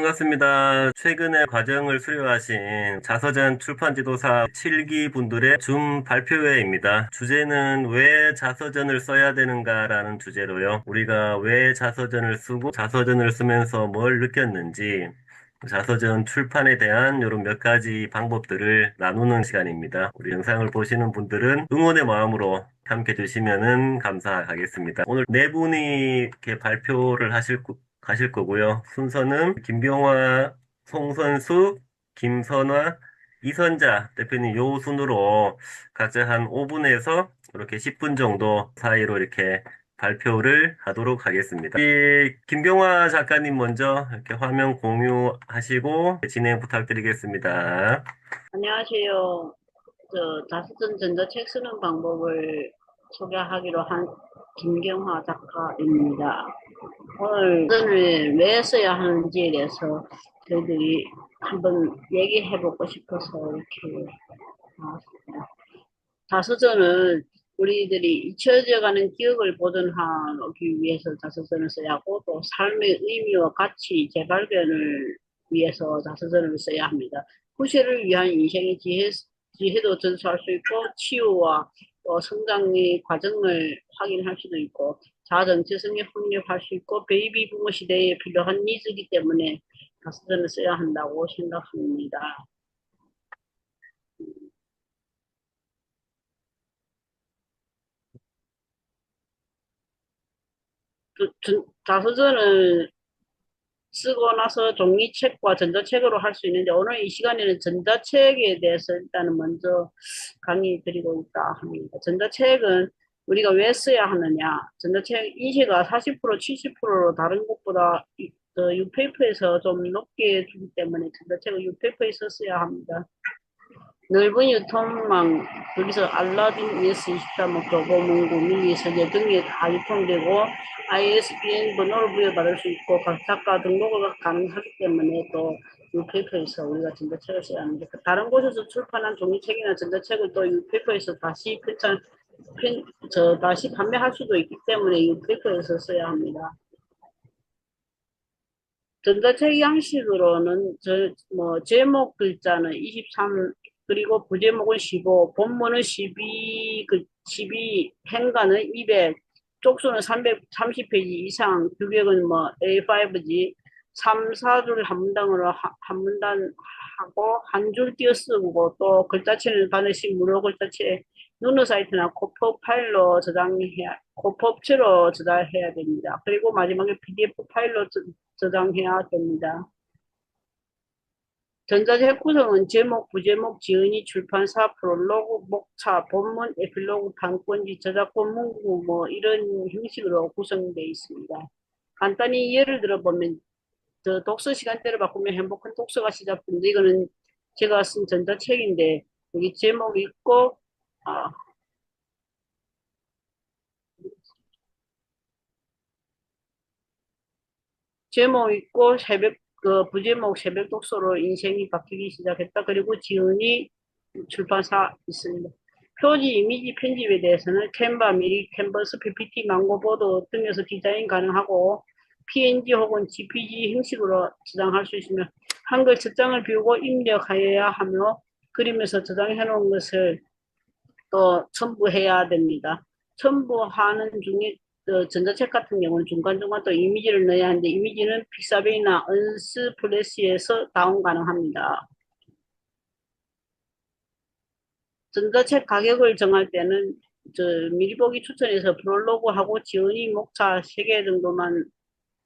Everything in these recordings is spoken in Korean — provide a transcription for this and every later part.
반갑습니다. 최근에 과정을 수료하신 자서전 출판지도사 7기 분들의 줌 발표회입니다. 주제는 왜 자서전을 써야 되는가라는 주제로요. 우리가 왜 자서전을 쓰고 자서전을 쓰면서 뭘 느꼈는지 자서전 출판에 대한 이런 몇 가지 방법들을 나누는 시간입니다. 우리 영상을 보시는 분들은 응원의 마음으로 함께 해주시면 감사하겠습니다. 오늘 네 분이 이렇게 발표를 가실 거고요. 순서는 김병화, 송선수, 김선화, 이선자 대표님 요 순으로 각자 한 5분에서 이렇게 10분 정도 사이로 이렇게 발표를 하도록 하겠습니다. 김병화 작가님 먼저 이렇게 화면 공유하시고 진행 부탁드리겠습니다. 안녕하세요. 자서전 전자책 쓰는 방법을 소개하기로 한 김경화 작가입니다. 오늘 자서전을 왜 써야 하는지에 대해서 저희들이 한번 얘기해보고 싶어서 이렇게 나왔습니다. 자서전은 우리들이 잊혀져가는 기억을 보존하기 위해서 자서전을 써야 하고 또 삶의 의미와 가치 재발견을 위해서 자서전을 써야 합니다. 후세를 위한 인생의 지혜도 전수할 수 있고 치유와 성장의 과정을 확인할 수도 있고 자아 정체성에 확립할 수 있고 베이비 부모 시대에 필요한 니즈이기 때문에 자서전을 써야 한다고 생각합니다. 자서전을 쓰고 나서 종이책과 전자책으로 할 수 있는데 오늘 이 시간에는 전자책에 대해서 일단은 먼저 강의 드리고 있다 합니다. 전자책은 우리가 왜 써야 하느냐? 전자책 인쇄가 40% 70%로 다른 곳보다 유페이퍼에서 좀 높게 주기 때문에 전자책은 유페이퍼에서 써야 합니다. 넓은 유통망, 거기서 알라딘, ES24, 뭐, 교보문고, 밀리서재 등에 다 유통되고, ISBN 번호를 부여받을 수 있고, 각 작가 등록을 가능하기 때문에 또, 뉴페이퍼에서 우리가 전자책을 써야 하는데, 다른 곳에서 출판한 종이책이나 전자책을 또 뉴페이퍼에서 다시 판매할 수도 있기 때문에 뉴페이퍼에서 써야 합니다. 전자책 양식으로는 제목 글자는 23, 그리고 부제목은 15, 본문은 12, 12, 행간은 200, 쪽수는 330페이지 이상, 규격은 A5지, 3, 4줄 한 문단으로 한 문단 하고 한 줄 띄어 쓰고 또 글자체는 반드시 무료 글자체 누누 사이트나 코프 파일로 코프업체로 저장해야 됩니다. 그리고 마지막에 PDF 파일로 저장해야 됩니다. 전자책 구성은 제목, 부제목, 지은이, 출판사, 프롤로그, 목차, 본문, 에필로그, 판권지, 저작권, 문구 이런 형식으로 구성되어 있습니다. 간단히 예를 들어보면 독서 시간대를 바꾸면 행복한 독서가 시작됩니다. 이거는 제가 쓴 전자책인데 여기 제목이 있고 제목 있고 부제목 새벽 독서로 인생이 바뀌기 시작했다. 그리고 지은이 출판사 있습니다. 표지 이미지 편집에 대해서는 캔바, 미리, 캔버스, PPT, 망고보드 등에서 디자인 가능하고 PNG 혹은 GPG 형식으로 저장할 수 있으며 한글 첫 장을 비우고 입력하여야 하며 그림에서 저장해 놓은 것을 또 첨부해야 됩니다. 첨부하는 중에 전자책 같은 경우는 중간중간 또 이미지를 넣어야 하는데 이미지는 픽사베이나 언스플래시에서 다운 가능합니다. 전자책 가격을 정할 때는 미리 보기 추천해서 프롤로그하고 지은이 목차 3개 정도만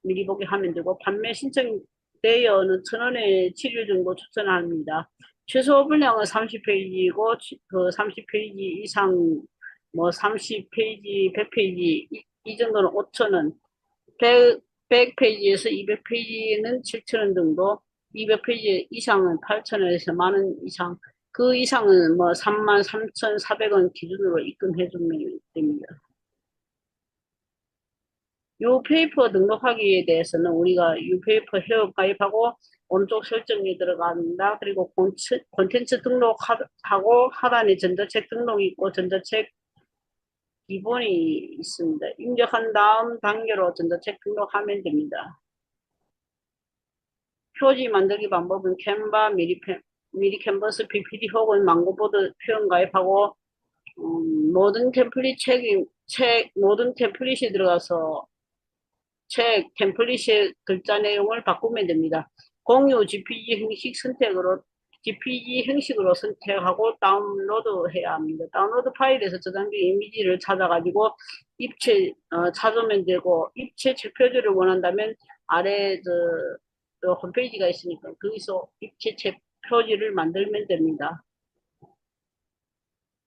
미리 보기 하면 되고 판매 신청되어는 1,000원에 7일 정도 추천합니다. 최소 분량은 30페이지이고 그 30페이지 이상 30페이지, 100페이지 이 정도는 5,000원, 100페이지에서 200페이지는 7,000원 정도, 200페이지 이상은 8,000원에서 만원 이상, 그 이상은 33,400원 기준으로 입금해 주면 됩니다. 유페이퍼 등록하기에 대해서는 우리가 유페이퍼 회원 가입하고 오른쪽 설정에 들어갑니다. 그리고 콘텐츠 등록하고 하단에 전자책 등록이 있고 전자책 기본이 있습니다. 입력한 다음 단계로 전자책 등록하면 됩니다. 표지 만들기 방법은 캔바, 미리 캔버스, PPT 혹은 망고보드 표현 가입하고 모든 모든 템플릿이 들어가서 책 템플릿의 글자 내용을 바꾸면 됩니다. 공유 GPG 형식으로 선택하고 다운로드 해야 합니다. 다운로드 파일에서 저장된 이미지를 찾아가지고 찾으면 되고, 입체 책 표지를 원한다면 아래 저 홈페이지가 있으니까 거기서 입체 책 표지를 만들면 됩니다.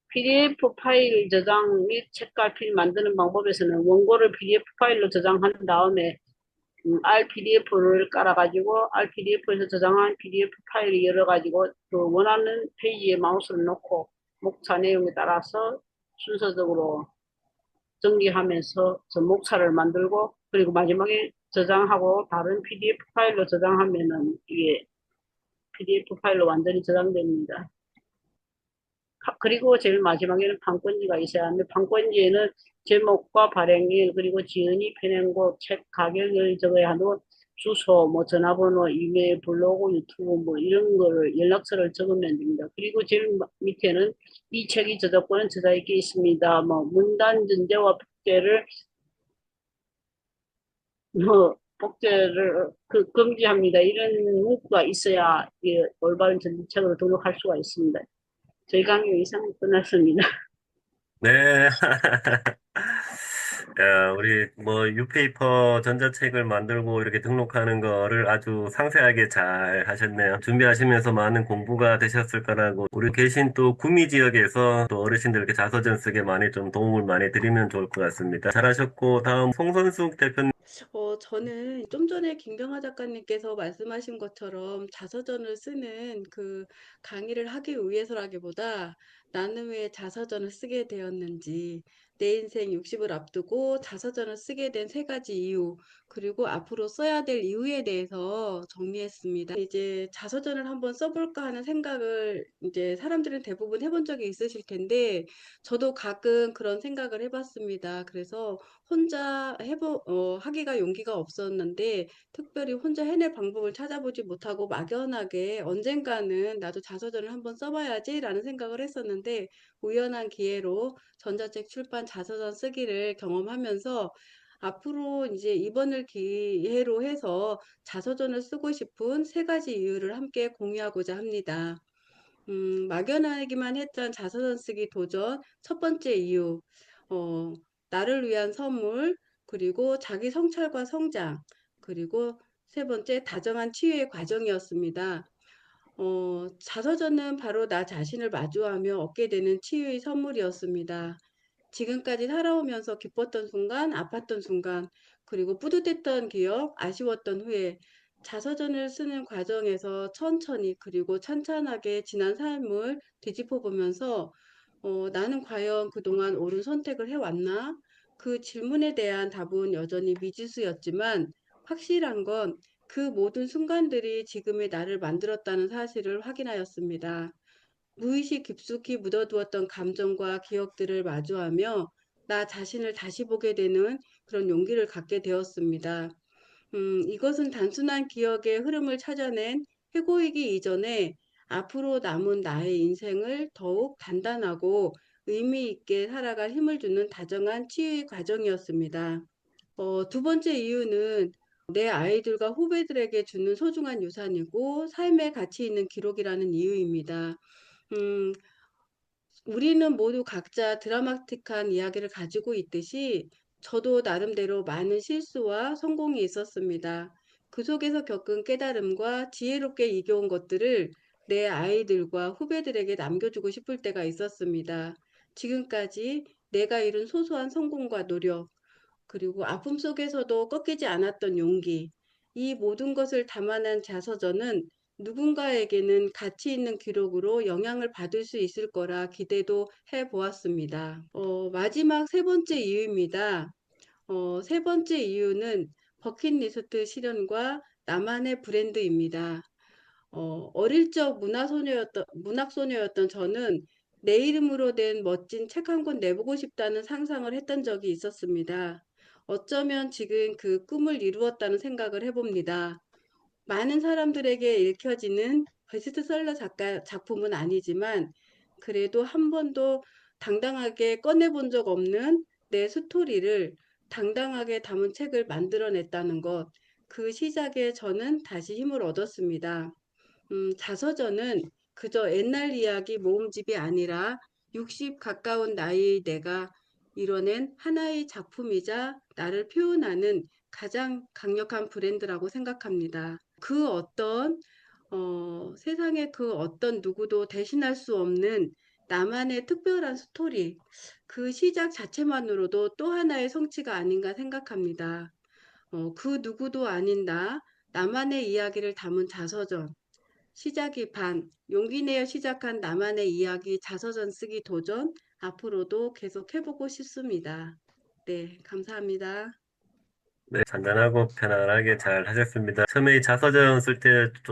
PDF 파일 저장 및 책갈피 만드는 방법에서는 원고를 PDF 파일로 저장한 다음에 RPDF를 깔아가지고 RPDF에서 저장한 PDF 파일을 열어가지고 그 원하는 페이지에 마우스를 놓고 목차 내용에 따라서 순서적으로 정리하면서 저 목차를 만들고 그리고 마지막에 저장하고 다른 PDF 파일로 저장하면은 이게 PDF 파일로 완전히 저장됩니다. 그리고 제일 마지막에는 판권지가 있어야 합니다. 판권지에는 제목과 발행일, 그리고 지은이 편행고, 책 가격을 적어야 하고, 주소, 뭐 전화번호, 이메일, 블로그, 유튜브 뭐 이런 거를 연락처를 적으면 됩니다. 그리고 제일 밑에는 이 책이 저작권은 저자에게 있습니다. 뭐 문단 전제와 복제를 금지합니다. 이런 문구가 있어야 올바른 전자책으로 등록할 수가 있습니다. 저희 강의 이상 끝났습니다. 네. 야, 우리 뭐 뉴페이퍼 전자책을 만들고 이렇게 등록하는 거를 아주 상세하게 잘 하셨네요. 준비하시면서 많은 공부가 되셨을 거라고 우리 계신 또 구미 지역에서 또 어르신들께 자서전 쓰게 많이 좀 도움을 많이 드리면 좋을 것 같습니다. 잘하셨고 다음 송선숙 대표님. 저는 좀 전에 김경화 작가님께서 말씀하신 것처럼 자서전을 쓰는 그 강의를 하기 위해서라기보다 나는 왜 자서전을 쓰게 되었는지, 내 인생 60을 앞두고 자서전을 쓰게 된 세 가지 이유, 그리고 앞으로 써야 될 이유에 대해서 정리했습니다. 이제 자서전을 한번 써볼까 하는 생각을 이제 사람들은 대부분 해본 적이 있으실 텐데, 저도 가끔 그런 생각을 해봤습니다. 그래서 혼자 하기가 용기가 없었는데, 특별히 혼자 해낼 방법을 찾아보지 못하고 막연하게 언젠가는 나도 자서전을 한번 써봐야지라는 생각을 했었는데, 우연한 기회로 전자책 출판 자서전 쓰기를 경험하면서 앞으로 이제 이번을 기회로 해서 자서전을 쓰고 싶은 세 가지 이유를 함께 공유하고자 합니다. 막연하기만 했던 자서전 쓰기 도전 첫 번째 이유, 어, 나를 위한 선물, 그리고 자기 성찰과 성장, 그리고 세 번째 다정한 치유의 과정이었습니다. 자서전은 바로 나 자신을 마주하며 얻게 되는 치유의 선물이었습니다. 지금까지 살아오면서 기뻤던 순간, 아팠던 순간, 그리고 뿌듯했던 기억, 아쉬웠던 후회, 자서전을 쓰는 과정에서 천천히 그리고 찬찬하게 지난 삶을 되짚어 보면서 나는 과연 그동안 옳은 선택을 해왔나? 그 질문에 대한 답은 여전히 미지수였지만 확실한 건 그 모든 순간들이 지금의 나를 만들었다는 사실을 확인하였습니다. 무의식 깊숙이 묻어두었던 감정과 기억들을 마주하며 나 자신을 다시 보게 되는 그런 용기를 갖게 되었습니다. 이것은 단순한 기억의 흐름을 찾아낸 해고이기 이전에 앞으로 남은 나의 인생을 더욱 단단하고 의미 있게 살아갈 힘을 주는 다정한 치유의 과정이었습니다. 두 번째 이유는 내 아이들과 후배들에게 주는 소중한 유산이고 삶의 가치 있는 기록이라는 이유입니다. 음, 우리는 모두 각자 드라마틱한 이야기를 가지고 있듯이 저도 나름대로 많은 실수와 성공이 있었습니다. 그 속에서 겪은 깨달음과 지혜롭게 이겨온 것들을 내 아이들과 후배들에게 남겨주고 싶을 때가 있었습니다. 지금까지 내가 이룬 소소한 성공과 노력, 그리고 아픔 속에서도 꺾이지 않았던 용기, 이 모든 것을 담아낸 자서전은 누군가에게는 가치 있는 기록으로 영향을 받을 수 있을 거라 기대도 해 보았습니다. 마지막 세 번째 이유입니다. 세 번째 이유는 버킷리스트 실현과 나만의 브랜드입니다. 어릴 적 문학소녀였던 저는 내 이름으로 된 멋진 책 한 권 내보고 싶다는 상상을 했던 적이 있었습니다. 어쩌면 지금 그 꿈을 이루었다는 생각을 해봅니다. 많은 사람들에게 읽혀지는 베스트셀러 작품은 아니지만 그래도 한 번도 당당하게 꺼내본 적 없는 내 스토리를 당당하게 담은 책을 만들어냈다는 것, 그 시작에 저는 다시 힘을 얻었습니다. 자서전은 그저 옛날 이야기 모음집이 아니라 60 가까운 나이의 내가 이뤄낸 하나의 작품이자 나를 표현하는 가장 강력한 브랜드라고 생각합니다. 그 어떤 세상의 그 어떤 누구도 대신할 수 없는 나만의 특별한 스토리, 그 시작 자체만으로도 또 하나의 성취가 아닌가 생각합니다. 그 누구도 아닌 나만의 이야기를 담은 자서전. 시작이 반, 용기 내어 시작한 나만의 이야기 자서전 쓰기 도전, 앞으로도 계속 해보고 싶습니다. 네, 감사합니다. 네, 잔잔하고 편안하게 잘 하셨습니다. 처음에 이 자서전 쓸 때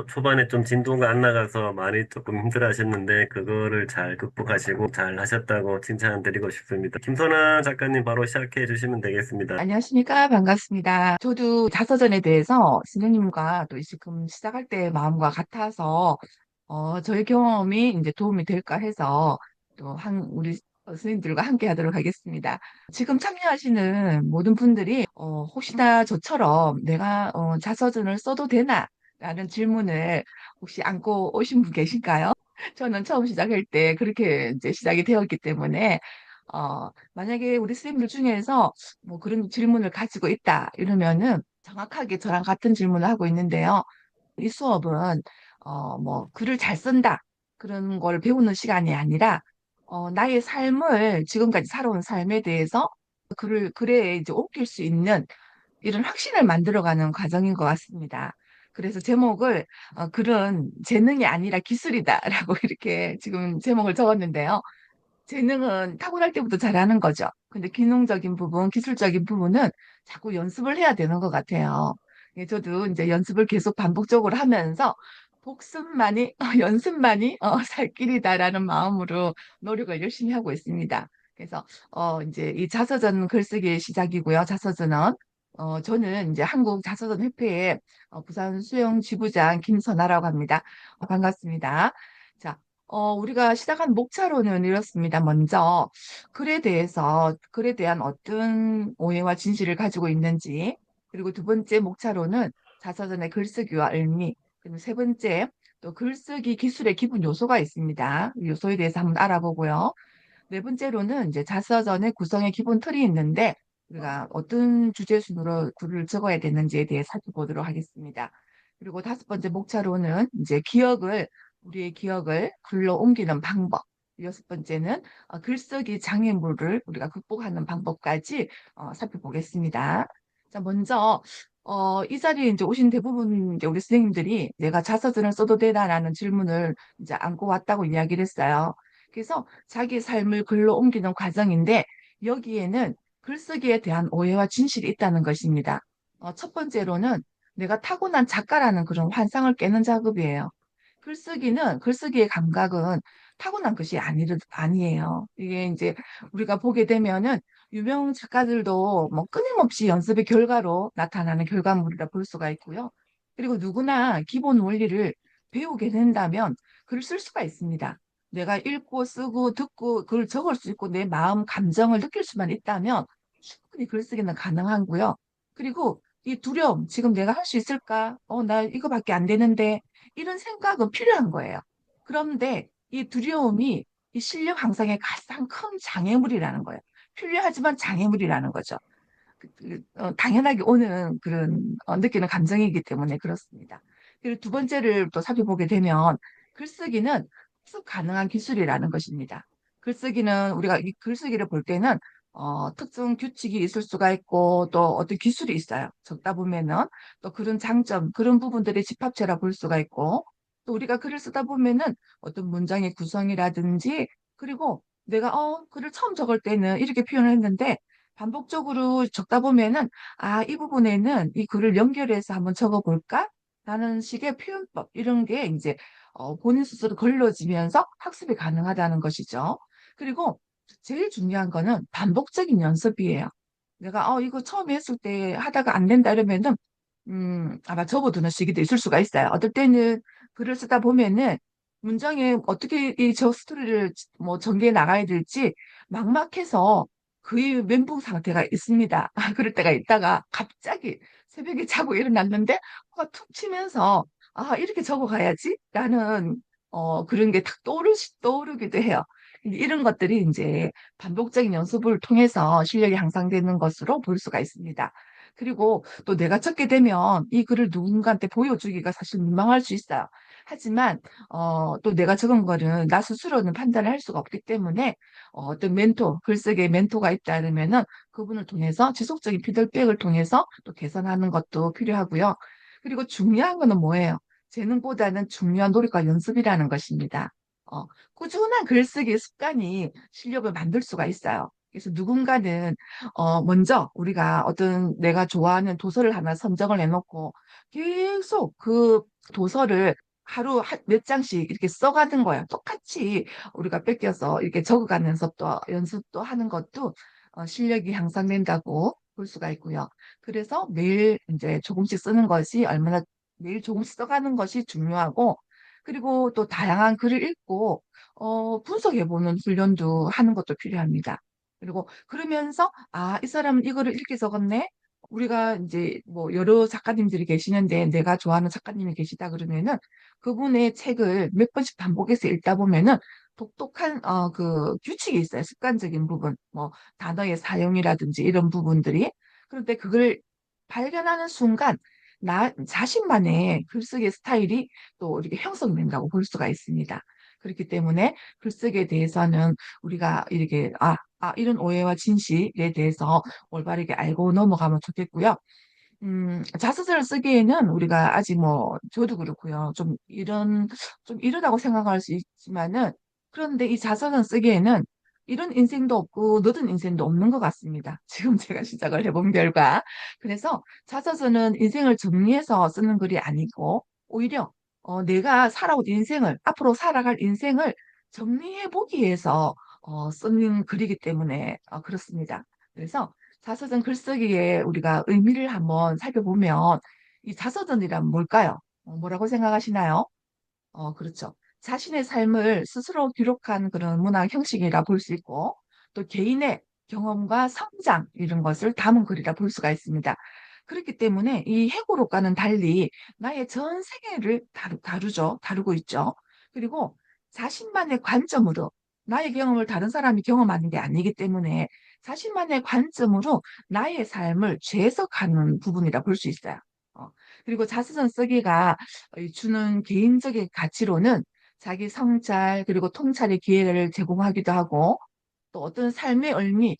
초반에 좀 진도가 안 나가서 많이 조금 힘들어 하셨는데, 그거를 잘 극복하시고 잘 하셨다고 칭찬드리고 싶습니다. 김선아 작가님 바로 시작해 주시면 되겠습니다. 안녕하십니까. 반갑습니다. 저도 자서전에 대해서 선생님과 또 지금 시작할 때 마음과 같아서, 저의 경험이 이제 도움이 될까 해서 또 우리 선생님들과 함께 하도록 하겠습니다. 지금 참여하시는 모든 분들이, 혹시나 저처럼 내가 자서전을 써도 되나? 라는 질문을 혹시 안고 오신 분 계실까요? 저는 처음 시작할 때 그렇게 이제 시작이 되었기 때문에, 만약에 우리 선생님들 중에서 뭐 그런 질문을 가지고 있다 이러면은 정확하게 저랑 같은 질문을 하고 있는데요. 이 수업은 뭐 글을 잘 쓴다 그런 걸 배우는 시간이 아니라 나의 삶을 지금까지 살아온 삶에 대해서 글에 이제 옮길 수 있는 이런 확신을 만들어가는 과정인 것 같습니다. 그래서 제목을 글은 재능이 아니라 기술이다라고 이렇게 지금 제목을 적었는데요. 재능은 타고날 때부터 잘하는 거죠. 근데 기능적인 부분, 기술적인 부분은 자꾸 연습을 해야 되는 것 같아요. 예, 저도 이제 연습을 계속 반복적으로 하면서 복습만이, 연습만이 살 길이다라는 마음으로 노력을 열심히 하고 있습니다. 그래서 이제 이 자서전 글쓰기의 시작이고요. 자서전은 저는 이제 한국 자서전 협회의 부산 수영 지부장 김선아라고 합니다. 반갑습니다. 자, 우리가 시작한 목차로는 이렇습니다. 먼저, 글에 대한 어떤 오해와 진실을 가지고 있는지, 그리고 두 번째 목차로는 자서전의 글쓰기와 의미, 그리고 세 번째, 또 글쓰기 기술의 기본 요소가 있습니다. 이 요소에 대해서 한번 알아보고요. 네 번째로는 이제 자서전의 구성의 기본 틀이 있는데, 우리가 어떤 주제 순으로 글을 적어야 되는지에 대해 살펴보도록 하겠습니다. 그리고 다섯 번째 목차로는 이제 우리의 기억을 글로 옮기는 방법. 여섯 번째는 글쓰기 장애물을 우리가 극복하는 방법까지 살펴보겠습니다. 자, 먼저 이 자리에 이제 오신 대부분 이제 우리 선생님들이 내가 자서전을 써도 되나라는 질문을 이제 안고 왔다고 이야기를 했어요. 그래서 자기 삶을 글로 옮기는 과정인데 여기에는 글쓰기에 대한 오해와 진실이 있다는 것입니다. 첫 번째로는 내가 타고난 작가라는 그런 환상을 깨는 작업이에요. 글쓰기의 감각은 타고난 것이 아니에요. 이게 이제 우리가 보게 되면은 유명 작가들도 뭐 끊임없이 연습의 결과로 나타나는 결과물이라 볼 수가 있고요. 그리고 누구나 기본 원리를 배우게 된다면 글을 쓸 수가 있습니다. 내가 읽고 쓰고 듣고 그걸 적을 수 있고 내 마음 감정을 느낄 수만 있다면 충분히 글쓰기는 가능하고요. 그리고 이 두려움, 지금 내가 할 수 있을까? 나 이거밖에 안 되는데 이런 생각은 필요한 거예요. 그런데 이 두려움이 이 실력 향상의 가장 큰 장애물이라는 거예요. 필요하지만 장애물이라는 거죠. 당연하게 오는 그런 느끼는 감정이기 때문에 그렇습니다. 그리고 두 번째를 또 살펴보게 되면 글쓰기는 학습 가능한 기술이라는 것입니다. 글쓰기는 우리가 이 글쓰기를 볼 때는 특정 규칙이 있을 수가 있고 또 어떤 기술이 있어요. 적다 보면은 또 그런 장점, 그런 부분들의 집합체라 볼 수가 있고 또 우리가 글을 쓰다 보면은 어떤 문장의 구성이라든지 그리고 내가 글을 처음 적을 때는 이렇게 표현을 했는데 반복적으로 적다 보면은 이 부분에는 이 글을 연결해서 한번 적어볼까? 라는 식의 표현법 이런 게 이제 본인 스스로 걸러지면서 학습이 가능하다는 것이죠. 그리고 제일 중요한 거는 반복적인 연습이에요. 내가 이거 처음에 했을 때 하다가 안 된다 이러면은 아마 접어두는 시기도 있을 수가 있어요. 어떨 때는 글을 쓰다 보면은 문장에 어떻게 이 저 스토리를 뭐 전개해 나가야 될지 막막해서 거의 멘붕 상태가 있습니다. 그럴 때가 있다가 갑자기 새벽에 자고 일어났는데 뭐가 툭 치면서 아, 이렇게 적어가야지? 라는 그런 게 탁 떠오르기도 해요. 근데 이런 것들이 이제 반복적인 연습을 통해서 실력이 향상되는 것으로 볼 수가 있습니다. 그리고 또 내가 적게 되면 이 글을 누군가한테 보여주기가 사실 민망할 수 있어요. 하지만 또 내가 적은 거는 나 스스로는 판단을 할 수가 없기 때문에 어떤 멘토, 글쓰기의 멘토가 있다면은 그분을 통해서 지속적인 피드백을 통해서 또 개선하는 것도 필요하고요. 그리고 중요한 거는 뭐예요? 재능보다는 중요한 노력과 연습이라는 것입니다. 어, 꾸준한 글쓰기 습관이 실력을 만들 수가 있어요. 그래서 누군가는 먼저 우리가 어떤 내가 좋아하는 도서를 하나 선정을 해놓고 계속 그 도서를 하루 몇 장씩 이렇게 써가는 거예요. 똑같이 우리가 뺏겨서 이렇게 적어가면서 또 연습도 하는 것도 실력이 향상된다고 볼 수가 있고요. 그래서 매일 이제 조금씩 쓰는 것이 얼마나 매일 조금씩 써가는 것이 중요하고 그리고 또 다양한 글을 읽고 분석해보는 훈련도 하는 것도 필요합니다. 그리고 그러면서 아, 이 사람은 이거를 이렇게 적었네. 우리가 이제 뭐 여러 작가님들이 계시는데 내가 좋아하는 작가님이 계시다 그러면은 그분의 책을 몇 번씩 반복해서 읽다 보면은 독특한 그 규칙이 있어요. 습관적인 부분, 뭐 단어의 사용이라든지 이런 부분들이. 그런데 그걸 발견하는 순간 나 자신만의 글쓰기 스타일이 또 이렇게 형성된다고 볼 수가 있습니다. 그렇기 때문에 글쓰기에 대해서는 우리가 이렇게 이런 오해와 진실에 대해서 올바르게 알고 넘어가면 좋겠고요. 자서전을 쓰기에는 우리가 아직 뭐, 저도 그렇고요. 좀 이르다고 생각할 수 있지만은, 그런데 이 자서전 쓰기에는 이런 인생도 없고, 너든 인생도 없는 것 같습니다. 지금 제가 시작을 해본 결과. 그래서 자서전은 인생을 정리해서 쓰는 글이 아니고, 오히려, 내가 살아온 인생을, 앞으로 살아갈 인생을 정리해보기 위해서, 쓰는 글이기 때문에, 그렇습니다. 그래서 자서전 글쓰기에 우리가 의미를 한번 살펴보면 이 자서전이란 뭘까요? 뭐라고 생각하시나요? 그렇죠. 자신의 삶을 스스로 기록한 그런 문학 형식이라 볼 수 있고 또 개인의 경험과 성장 이런 것을 담은 글이라 볼 수가 있습니다. 그렇기 때문에 이 해고록과는 달리 나의 전 세계를 다루고 있죠. 그리고 자신만의 관점으로 나의 경험을 다른 사람이 경험하는 게 아니기 때문에 자신만의 관점으로 나의 삶을 재해석하는 부분이라 볼 수 있어요. 어, 그리고 자서전 쓰기가 주는 개인적인 가치로는 자기 성찰 그리고 통찰의 기회를 제공하기도 하고 또 어떤 삶의 의미,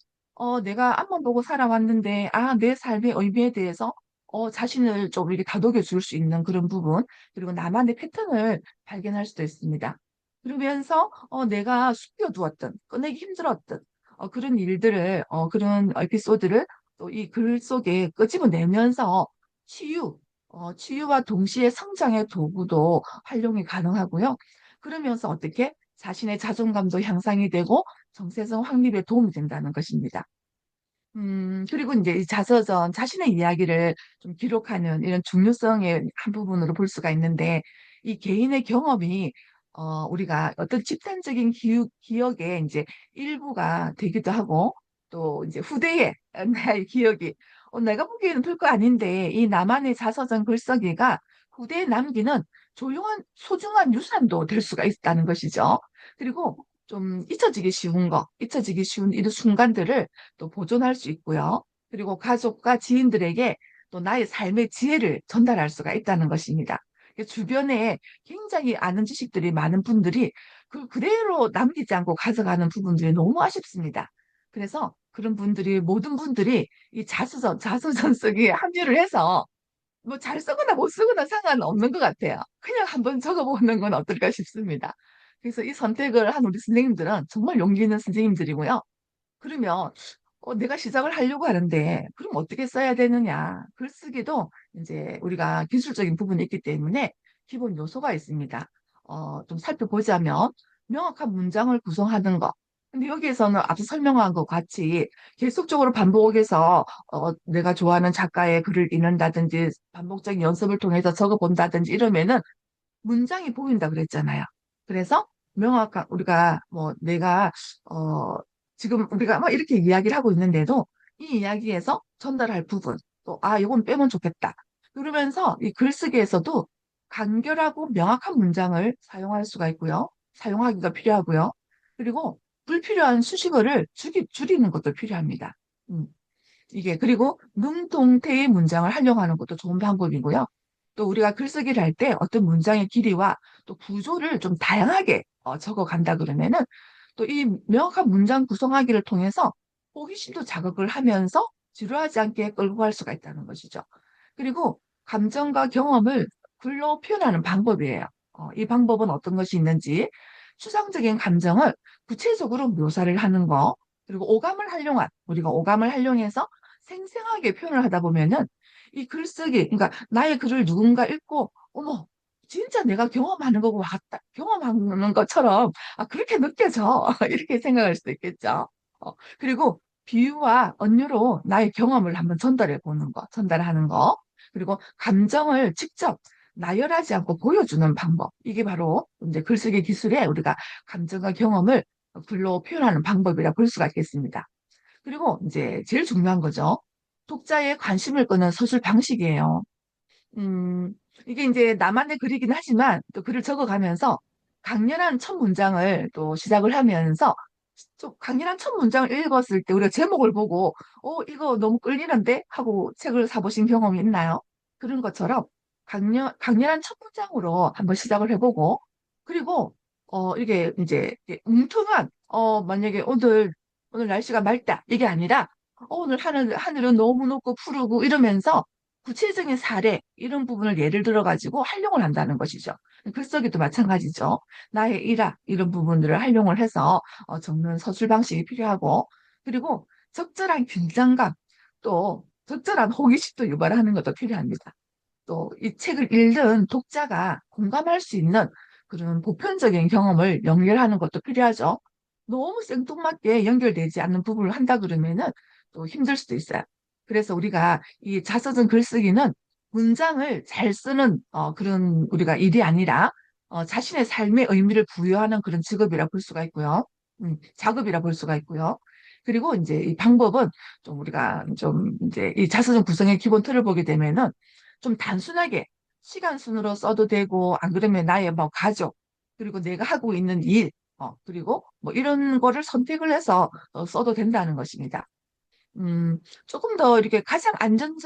내가 앞만 보고 살아왔는데, 내 삶의 의미에 대해서, 자신을 좀 이렇게 다독여 줄 수 있는 그런 부분, 그리고 나만의 패턴을 발견할 수도 있습니다. 그러면서, 내가 숨겨두었던, 꺼내기 힘들었던, 그런 일들을, 그런 에피소드를 또 이 글 속에 끄집어내면서 치유와 동시에 성장의 도구도 활용이 가능하고요. 그러면서 어떻게 자신의 자존감도 향상이 되고 정체성 확립에 도움이 된다는 것입니다. 그리고 이제 이 자서전, 자신의 이야기를 좀 기록하는 이런 중요성의 한 부분으로 볼 수가 있는데, 이 개인의 경험이, 우리가 어떤 집단적인 기억의 이제 일부가 되기도 하고, 또 이제 후대의 나의 기억이, 내가 보기에는 별거 아닌데, 이 나만의 자서전 글쓰기가 후대에 남기는 조용한, 소중한 유산도 될 수가 있다는 것이죠. 그리고 좀 잊혀지기 쉬운 이런 순간들을 또 보존할 수 있고요. 그리고 가족과 지인들에게 또 나의 삶의 지혜를 전달할 수가 있다는 것입니다. 주변에 굉장히 아는 지식들이 많은 분들이 그 그대로 남기지 않고 가져가는 부분들이 너무 아쉽습니다. 그래서 그런 분들이 모든 분들이 이 자서전 쓰기에 합류를 해서 뭐 잘 쓰거나 못 쓰거나 상관없는 것 같아요. 그냥 한번 적어보는 건 어떨까 싶습니다. 그래서 이 선택을 한 우리 선생님들은 정말 용기 있는 선생님들이고요. 그러면 내가 시작을 하려고 하는데 그럼 어떻게 써야 되느냐? 글쓰기도 이제 우리가 기술적인 부분이 있기 때문에 기본 요소가 있습니다. 좀 살펴보자면 명확한 문장을 구성하는 것, 근데 여기에서는 앞서 설명한 것 같이 계속적으로 반복해서 내가 좋아하는 작가의 글을 읽는다든지 반복적인 연습을 통해서 적어본다든지 이러면은 문장이 보인다 그랬잖아요. 그래서 명확한 우리가 뭐 내가 어 지금 우리가 막 이렇게 이야기를 하고 있는데도 이 이야기에서 전달할 부분 또 이건 빼면 좋겠다. 그러면서 이 글쓰기에서도 간결하고 명확한 문장을 사용할 수가 있고요. 사용하기가 필요하고요. 그리고 불필요한 수식어를 줄이는 것도 필요합니다. 음. 이게 그리고 능동태의 문장을 활용하는 것도 좋은 방법이고요. 또 우리가 글쓰기를 할 때 어떤 문장의 길이와 또 구조를 좀 다양하게 적어간다 그러면은 또 이 명확한 문장 구성하기를 통해서 호기심도 자극을 하면서 지루하지 않게 끌고 갈 수가 있다는 것이죠. 그리고 감정과 경험을 글로 표현하는 방법이에요. 이 방법은 어떤 것이 있는지 추상적인 감정을 구체적으로 묘사를 하는 거, 그리고 우리가 오감을 활용해서 생생하게 표현을 하다 보면은 이 글쓰기, 그러니까 나의 글을 누군가 읽고, 어머, 진짜 내가 경험하는 거고 같다, 경험하는 것처럼, 그렇게 느껴져. 이렇게 생각할 수도 있겠죠. 그리고 비유와 언유로 나의 경험을 한번 전달하는 거, 그리고 감정을 직접 나열하지 않고 보여주는 방법. 이게 바로 이제 글쓰기 기술에 우리가 감정과 경험을 글로 표현하는 방법이라 볼 수가 있겠습니다. 그리고 이제 제일 중요한 거죠. 독자의 관심을 끄는 서술 방식이에요. 음, 이게 이제 나만의 글이긴 하지만 또 글을 적어가면서 강렬한 첫 문장을 또 시작을 하면서 좀 강렬한 첫 문장을 읽었을 때 우리가 제목을 보고 이거 너무 끌리는데 하고 책을 사보신 경험이 있나요? 그런 것처럼 강렬한 첫 문장으로 한번 시작을 해보고 그리고 이게 이제 뭉퉁한 만약에 오늘 날씨가 맑다 이게 아니라 오늘 하늘은 너무 높고 푸르고 이러면서 구체적인 사례 이런 부분을 예를 들어 가지고 활용을 한다는 것이죠. 글쓰기도 마찬가지죠. 나의 일화 이런 부분들을 활용을 해서 적는 서술 방식이 필요하고 그리고 적절한 긴장감 또 적절한 호기심도 유발하는 것도 필요합니다. 또 이 책을 읽는 독자가 공감할 수 있는 그런 보편적인 경험을 연결하는 것도 필요하죠. 너무 생뚱맞게 연결되지 않는 부분을 한다 그러면은 또 힘들 수도 있어요. 그래서 우리가 이 자서전 글쓰기는 문장을 잘 쓰는 그런 우리가 일이 아니라 자신의 삶의 의미를 부여하는 그런 직업이라 볼 수가 있고요. 작업이라 볼 수가 있고요. 그리고 이제 이 방법은 좀 우리가 좀 이제 이 자서전 구성의 기본 틀을 보게 되면은 좀 단순하게 시간 순으로 써도 되고 안 그러면 나의 뭐 가족 그리고 내가 하고 있는 일 그리고 뭐 이런 거를 선택을 해서 써도 된다는 것입니다. 조금 더 이렇게 가장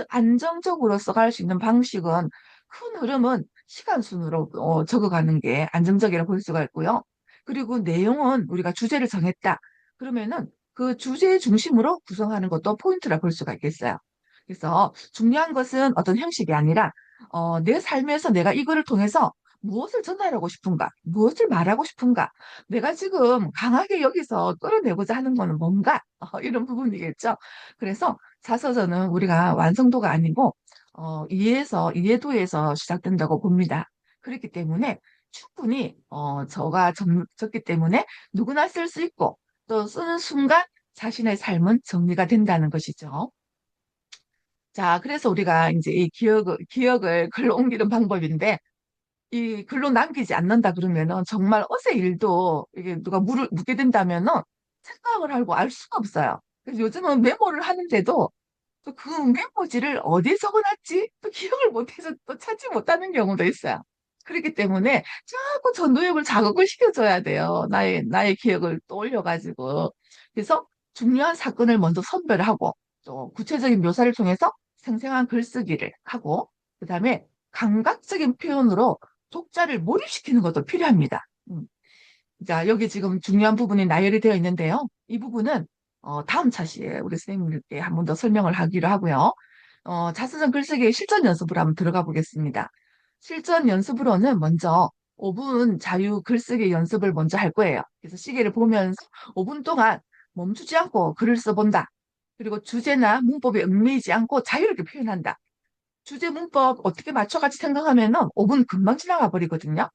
안정적으로 써갈 수 있는 방식은 큰 흐름은 시간 순으로 적어가는 게 안정적이라고 볼 수가 있고요. 그리고 내용은 우리가 주제를 정했다. 그러면은 그 주제 중심으로 구성하는 것도 포인트라 볼 수가 있겠어요. 그래서 중요한 것은 어떤 형식이 아니라 내 삶에서 내가 이거를 통해서 무엇을 전달하고 싶은가, 무엇을 말하고 싶은가, 내가 지금 강하게 여기서 끌어내고자 하는 거는 뭔가 이런 부분이겠죠. 그래서 자서전은 우리가 완성도가 아니고 이해도에서 시작된다고 봅니다. 그렇기 때문에 충분히 저가 적기 때문에 누구나 쓸 수 있고 또 쓰는 순간 자신의 삶은 정리가 된다는 것이죠. 자, 그래서 우리가 이제 이 기억을 글로 옮기는 방법인데 이 글로 남기지 않는다 그러면은 정말 어제 일도 이게 누가 묻게 된다면은 생각을 하고 알 수가 없어요. 그래서 요즘은 메모를 하는데도 또 그 메모지를 어디에 적어놨지? 또 기억을 못해서 또 찾지 못하는 경우도 있어요. 그렇기 때문에 자꾸 전두엽을 자극을 시켜줘야 돼요. 나의 기억을 떠올려가지고. 그래서 중요한 사건을 먼저 선별하고 또 구체적인 묘사를 통해서 생생한 글쓰기를 하고 그다음에 감각적인 표현으로 독자를 몰입시키는 것도 필요합니다. 자, 여기 지금 중요한 부분이 나열이 되어 있는데요. 이 부분은 다음 차시에 우리 선생님께 한 번 더 설명을 하기로 하고요. 자서전 글쓰기 실전 연습으로 한번 들어가 보겠습니다. 실전 연습으로는 먼저 5분 자유 글쓰기 연습을 먼저 할 거예요. 그래서 시계를 보면서 5분 동안 멈추지 않고 글을 써본다. 그리고 주제나 문법에 얽매이지 않고 자유롭게 표현한다. 주제 문법 어떻게 맞춰같이 생각하면은 5분 금방 지나가 버리거든요.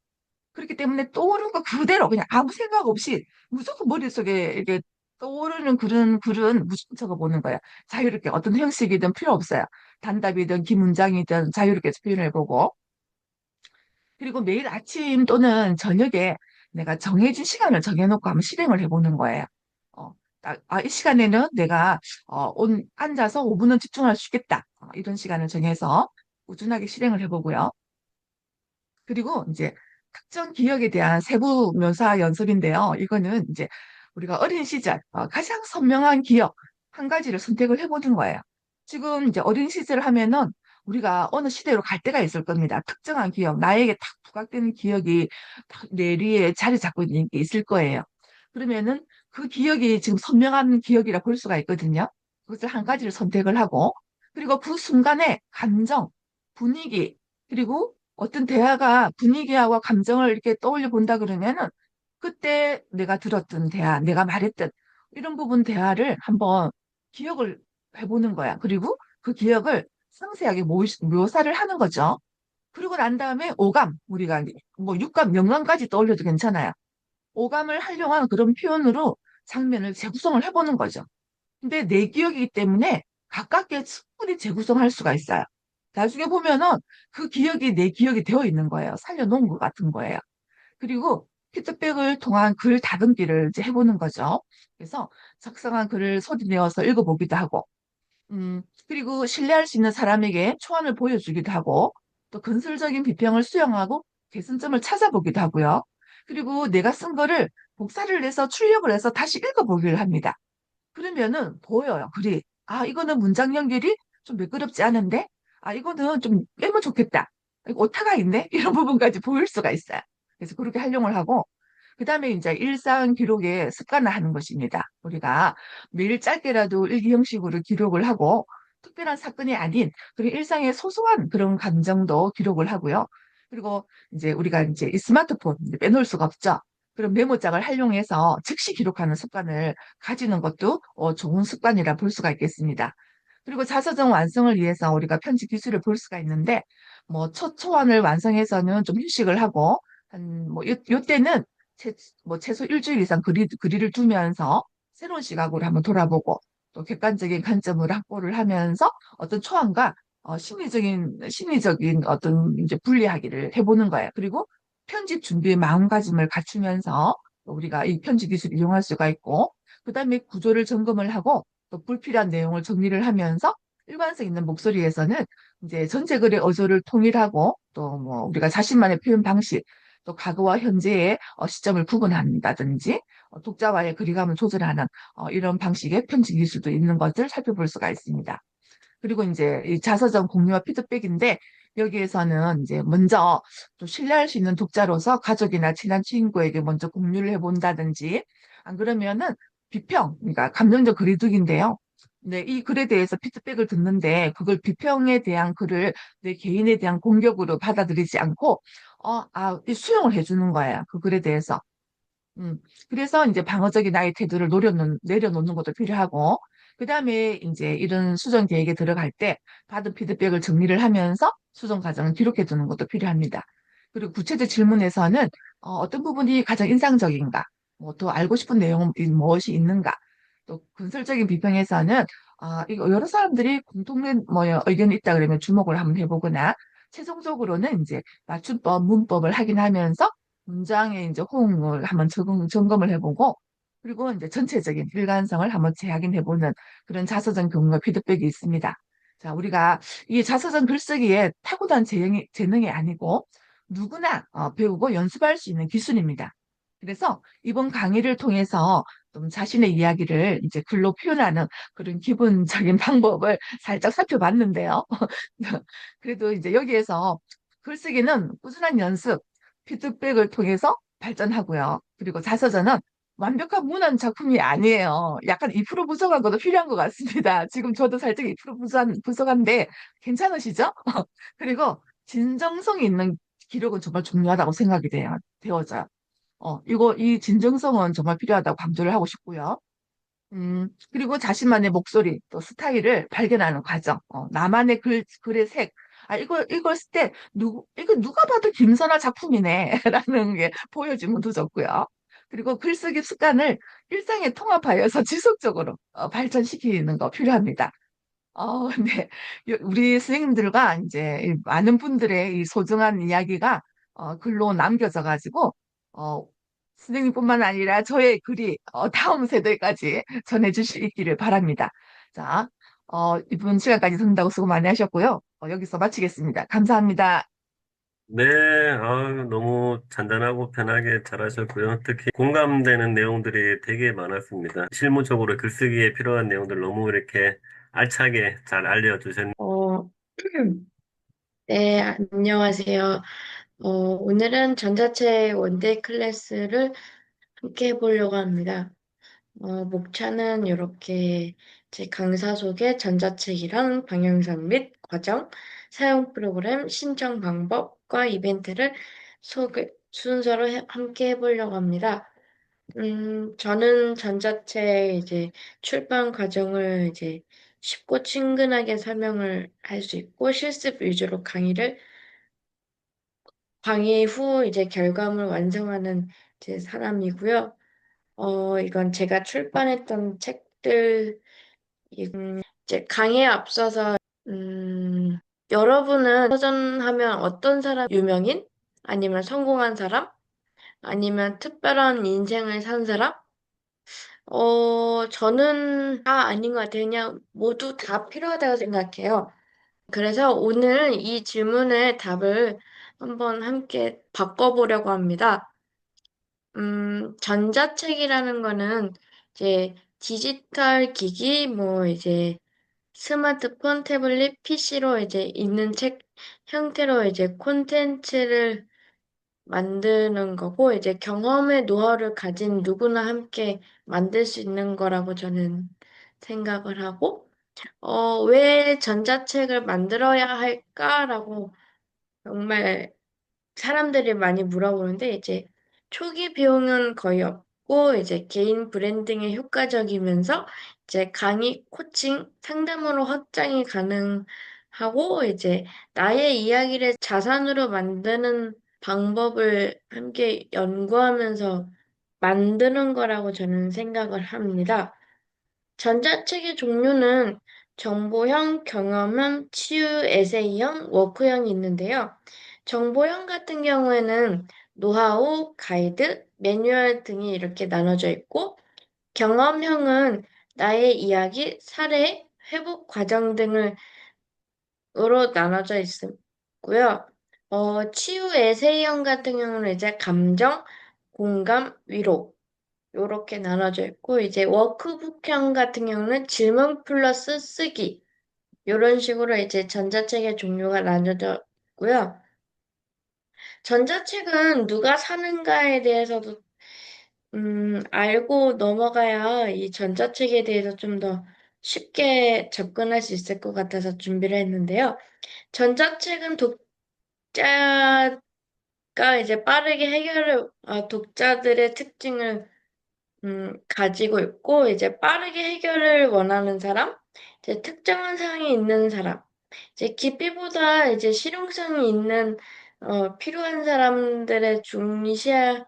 그렇기 때문에 떠오른 거 그대로 그냥 아무 생각 없이 무조건 머릿속에 이렇게 떠오르는 그런 글은 무조건 적어보는 거야. 자유롭게 어떤 형식이든 필요 없어요. 단답이든 긴 문장이든 자유롭게 표현해보고. 그리고 매일 아침 또는 저녁에 내가 정해진 시간을 정해놓고 한번 실행을 해보는 거예요. 이 시간에는 내가 앉아서 5분은 집중할 수 있겠다. 이런 시간을 정해서 꾸준하게 실행을 해보고요. 그리고 이제 특정 기억에 대한 세부 묘사 연습인데요. 이거는 이제 우리가 어린 시절 가장 선명한 기억 한 가지를 선택을 해보는 거예요. 지금 이제 어린 시절 하면은 우리가 어느 시대로 갈 때가 있을 겁니다. 특정한 기억, 나에게 딱 부각되는 기억이 딱 뇌리에 자리 잡고 있는 게 있을 거예요. 그러면은 그 기억이 지금 선명한 기억이라 볼 수가 있거든요. 그것을 한 가지를 선택을 하고, 그리고 그 순간의 감정, 분위기, 그리고 어떤 대화가 분위기와 감정을 이렇게 떠올려 본다 그러면은 그때 내가 들었던 대화, 내가 말했던 이런 부분 대화를 한번 기억을 해보는 거야. 그리고 그 기억을 상세하게 묘사를 하는 거죠. 그리고 난 다음에 오감, 우리가 뭐 육감, 영감까지 떠올려도 괜찮아요. 오감을 활용한 그런 표현으로 장면을 재구성을 해보는 거죠. 근데 내 기억이기 때문에 가깝게 충분히 재구성할 수가 있어요. 나중에 보면은 그 기억이 내 기억이 되어 있는 거예요. 살려놓은 것 같은 거예요. 그리고 피드백을 통한 글 다듬기를 이제 해보는 거죠. 그래서 작성한 글을 소리 내어서 읽어보기도 하고, 그리고 신뢰할 수 있는 사람에게 초안을 보여주기도 하고, 또 건설적인 비평을 수용하고 개선점을 찾아보기도 하고요. 그리고 내가 쓴 거를 복사를 해서 출력을 해서 다시 읽어보기를 합니다. 그러면은 보여요, 글이. 아, 이거는 문장 연결이 좀 매끄럽지 않은데? 아, 이거는 좀 빼면 좋겠다. 이거 오타가 있네? 이런 부분까지 보일 수가 있어요. 그래서 그렇게 활용을 하고, 그 다음에 이제 일상 기록에 습관을 하는 것입니다. 우리가 매일 짧게라도 일기 형식으로 기록을 하고, 특별한 사건이 아닌 그런 일상의 소소한 그런 감정도 기록을 하고요. 그리고 이제 우리가 이제 이 스마트폰 이제 빼놓을 수가 없죠. 그런 메모장을 활용해서 즉시 기록하는 습관을 가지는 것도 좋은 습관이라 볼 수가 있겠습니다. 그리고 자서전 완성을 위해서 우리가 편집 기술을 볼 수가 있는데, 뭐, 첫 초안을 완성해서는 좀 휴식을 하고, 요때는 최소 일주일 이상 거리를 두면서 새로운 시각으로 한번 돌아보고, 또 객관적인 관점을 확보를 하면서 어떤 초안과 심리적인 어떤 이제 분리하기를 해보는 거예요. 그리고 편집 준비의 마음가짐을 갖추면서 우리가 이 편집 기술을 이용할 수가 있고, 그 다음에 구조를 점검을 하고, 또 불필요한 내용을 정리를 하면서 일관성 있는 목소리에서는 이제 전체 글의 어조를 통일하고 또 뭐 우리가 자신만의 표현 방식 또 과거와 현재의 시점을 구분한다든지 독자와의 거리감을 조절하는 이런 방식의 편집 기술도 있는 것을 살펴볼 수가 있습니다. 그리고 이제 이 자서전 공유와 피드백인데 여기에서는 이제 먼저 좀 신뢰할 수 있는 독자로서 가족이나 친한 친구에게 먼저 공유를 해본다든지 안 그러면은 비평, 그러니까 감정적 거리두기인데요. 네, 이 글에 대해서 피드백을 듣는데 그걸 비평에 대한 글을 내 개인에 대한 공격으로 받아들이지 않고 이 수용을 해주는 거예요. 그 글에 대해서. 음, 그래서 이제 방어적인 나의 태도를 내려놓는 것도 필요하고, 그 다음에 이제 이런 수정 계획에 들어갈 때 받은 피드백을 정리를 하면서 수정 과정을 기록해 두는 것도 필요합니다. 그리고 구체적 질문에서는 떤 부분이 가장 인상적인가, 뭐 더 알고 싶은 내용은 무엇이 있는가, 또 건설적인 비평에서는 이거 여러 사람들이 공통된 뭐 의견이 있다 그러면 주목을 한번 해보거나, 최종적으로는 이제 맞춤법, 문법을 확인하면서 문장의 이제 호응을 한번 점검을 해보고, 그리고 이제 전체적인 일관성을 한번 재확인해보는 그런 자서전 경우가 피드백이 있습니다. 자, 우리가 이 자서전 글쓰기에 타고난 재능이 아니고 누구나 배우고 연습할 수 있는 기술입니다. 그래서 이번 강의를 통해서 좀 자신의 이야기를 이제 글로 표현하는 그런 기본적인 방법을 살짝 살펴봤는데요. 그래도 이제 여기에서 글쓰기는 꾸준한 연습, 피드백을 통해서 발전하고요. 그리고 자서전은 완벽한 문헌 작품이 아니에요. 약간 2% 부족한 것도 필요한 것 같습니다. 지금 저도 살짝 2% 부족한데 괜찮으시죠? 그리고 진정성이 있는 기록은 정말 중요하다고 생각이 되어져요. 이 진정성은 정말 필요하다고 강조를 하고 싶고요. 그리고 자신만의 목소리, 또 스타일을 발견하는 과정, 나만의 글의 색, 이거 읽었을 때, 이거 누가 봐도 김선아 작품이네. 라는 게 보여지면 더 좋고요. 그리고 글쓰기 습관을 일상에 통합하여서 지속적으로 발전시키는 거 필요합니다. 네. 우리 선생님들과 이제 이 많은 분들의 이 소중한 이야기가 글로 남겨져 가지고, 어, 선생님뿐만 아니라 저의 글이 다음 세대까지 전해질 수 있기를 바랍니다. 자, 이분 시간까지 듣는다고 수고 많이 하셨고요. 여기서 마치겠습니다. 감사합니다. 네, 너무 잔잔하고 편하게 잘하셨고요. 특히 공감되는 내용들이 되게 많았습니다. 실무적으로 글쓰기에 필요한 내용들 너무 이렇게 알차게 잘 알려주셨네요. 네, 안녕하세요. 오늘은 전자책 원데이 클래스를 함께 해보려고 합니다. 목차는 이렇게 제 강사 소개, 전자책이랑 방향성 및 과정, 사용 프로그램, 신청 방법과 이벤트를 순서로 함께 해보려고 합니다. 저는 전자책 이제 출판 과정을 이제 쉽고 친근하게 설명을 할 수 있고 실습 위주로 강의 후 이제 결과물 완성하는 이제 사람이고요. 이건 제가 출판했던 책들, 이제 강의에 앞서서, 여러분은 서전하면 어떤 사람, 유명인? 아니면 성공한 사람? 아니면 특별한 인생을 산 사람? 저는 다 아닌 것 같아요. 그냥 모두 다 필요하다고 생각해요. 그래서 오늘 이 질문의 답을 한번 함께 바꿔보려고 합니다. 전자책이라는 거는 이제 디지털 기기, 뭐 이제 스마트폰, 태블릿, PC로 이제 읽는 책 형태로 이제 콘텐츠를 만드는 거고, 이제 경험의 노하우를 가진 누구나 함께 만들 수 있는 거라고 저는 생각을 하고, 왜 전자책을 만들어야 할까라고 정말 사람들이 많이 물어보는데, 이제 초기 비용은 거의 없고, 이제 개인 브랜딩에 효과적이면서, 이제 강의, 코칭, 상담으로 확장이 가능하고, 이제 나의 이야기를 자산으로 만드는 방법을 함께 연구하면서 만드는 거라고 저는 생각을 합니다. 전자책의 종류는 정보형, 경험형, 치유, 에세이형, 워크형이 있는데요. 정보형 같은 경우에는 노하우, 가이드, 매뉴얼 등이 이렇게 나눠져 있고, 경험형은 나의 이야기, 사례, 회복 과정 등으로 나눠져 있고요. 치유 에세이형 같은 경우는 이제 감정, 공감, 위로, 요렇게 나눠져 있고, 이제 워크북형 같은 경우는 질문 플러스 쓰기, 요런 식으로 이제 전자책의 종류가 나눠져 있고요. 전자책은 누가 사는가에 대해서도, 알고 넘어가야 이 전자책에 대해서 좀 더 쉽게 접근할 수 있을 것 같아서 준비를 했는데요. 전자책은 독자가 이제 빠르게 독자들의 특징을 가지고 있고, 이제 빠르게 해결을 원하는 사람, 이제 특정한 사항이 있는 사람, 이제 깊이보다 이제 실용성이 있는, 필요한 사람들의 중시할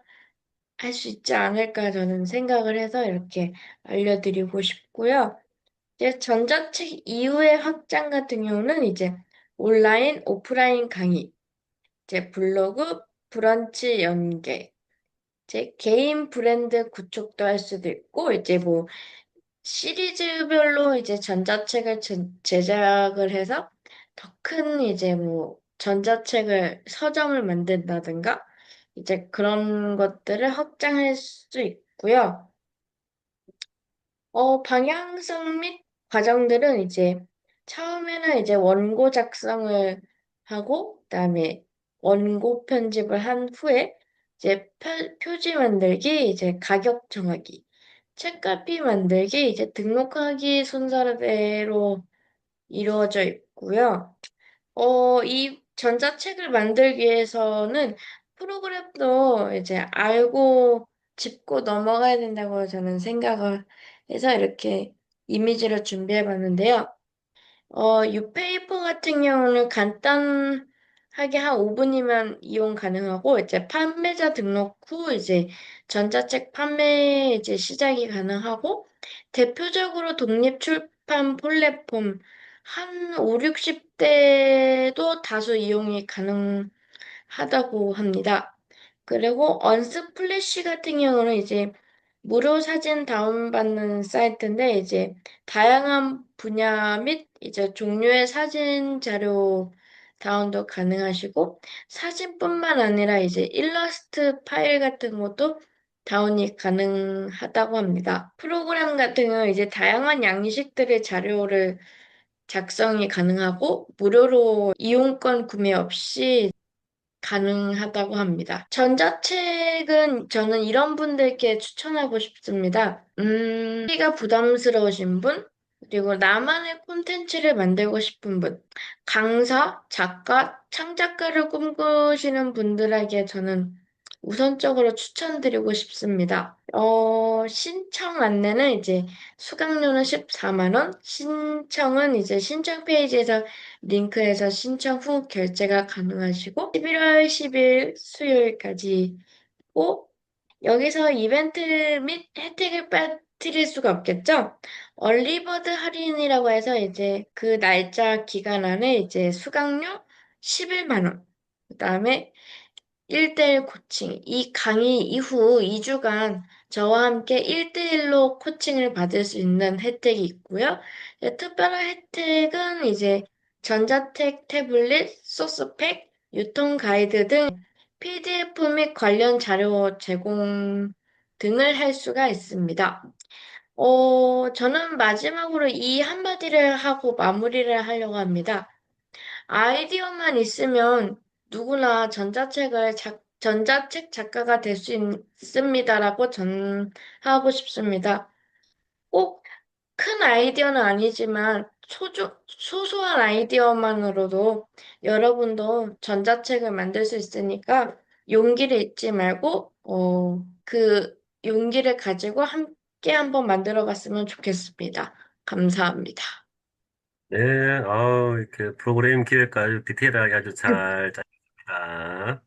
수 있지 않을까 저는 생각을 해서 이렇게 알려드리고 싶고요. 이제 전자책 이후의 확장 같은 경우는 이제 온라인, 오프라인 강의, 이제 블로그, 브런치 연계, 제 개인 브랜드 구축도 할 수도 있고, 이제 뭐, 시리즈별로 이제 전자책을 제작을 해서 더 큰 이제 뭐, 전자책을, 서점을 만든다든가, 이제 그런 것들을 확장할 수 있고요. 방향성 및 과정들은 이제 처음에는 이제 원고 작성을 하고, 그다음에 원고 편집을 한 후에 이제 표지 만들기, 이제 가격 정하기, 책갈피 만들기, 이제 등록하기 순서대로 이루어져 있고요. 이 전자책을 만들기 위해서는 프로그램도 이제 알고 짚고 넘어가야 된다고 저는 생각을 해서 이렇게 이미지를 준비해 봤는데요. 유페이퍼 같은 경우는 간단하게 한 5분이면 이용 가능하고, 이제 판매자 등록 후 이제 전자책 판매 이제 시작이 가능하고, 대표적으로 독립 출판 플랫폼 한 5, 60대도 다수 이용이 가능하다고 합니다. 그리고 언스플래시 같은 경우는 이제 무료 사진 다운받는 사이트인데 이제 다양한 분야 및 이제 종류의 사진 자료 다운도 가능하시고 사진뿐만 아니라 이제 일러스트 파일 같은 것도 다운이 가능하다고 합니다. 프로그램 같은 경우 이제 다양한 양식들의 자료를 작성이 가능하고 무료로 이용권 구매 없이 가능하다고 합니다. 전자책은 저는 이런 분들께 추천하고 싶습니다. 가 부담스러우신 분, 그리고 나만의 콘텐츠를 만들고 싶은 분, 강사, 작가, 창작가를 꿈꾸시는 분들에게 저는 우선적으로 추천드리고 싶습니다. 신청 안내는 이제 수강료는 14만 원, 신청은 이제 신청 페이지에서 링크해서 신청 후 결제가 가능하시고 11월 10일 수요일까지 고 여기서 이벤트 및 혜택을 빠뜨릴 수가 없겠죠? 얼리버드 할인이라고 해서 이제 그 날짜 기간 안에 이제 수강료 11만 원, 그다음에 1대1 코칭. 이 강의 이후 2주간 저와 함께 1대1로 코칭을 받을 수 있는 혜택이 있고요. 특별한 혜택은 이제 전자책, 태블릿, 소스팩, 유통 가이드 등 PDF 및 관련 자료 제공 등을 할 수가 있습니다. 저는 마지막으로 이 한마디를 하고 마무리를 하려고 합니다. 아이디어만 있으면 누구나 전자책 작가가 될 수 있습니다라고 전하고 싶습니다. 꼭 큰 아이디어는 아니지만 소소한 아이디어만으로도 여러분도 전자책을 만들 수 있으니까 용기를 잊지 말고, 그 용기를 가지고 함께 한번 만들어 봤으면 좋겠습니다. 감사합니다. 네, 이렇게 프로그램 기획과 아주 디테일하게 아주 잘 짜셨습니다.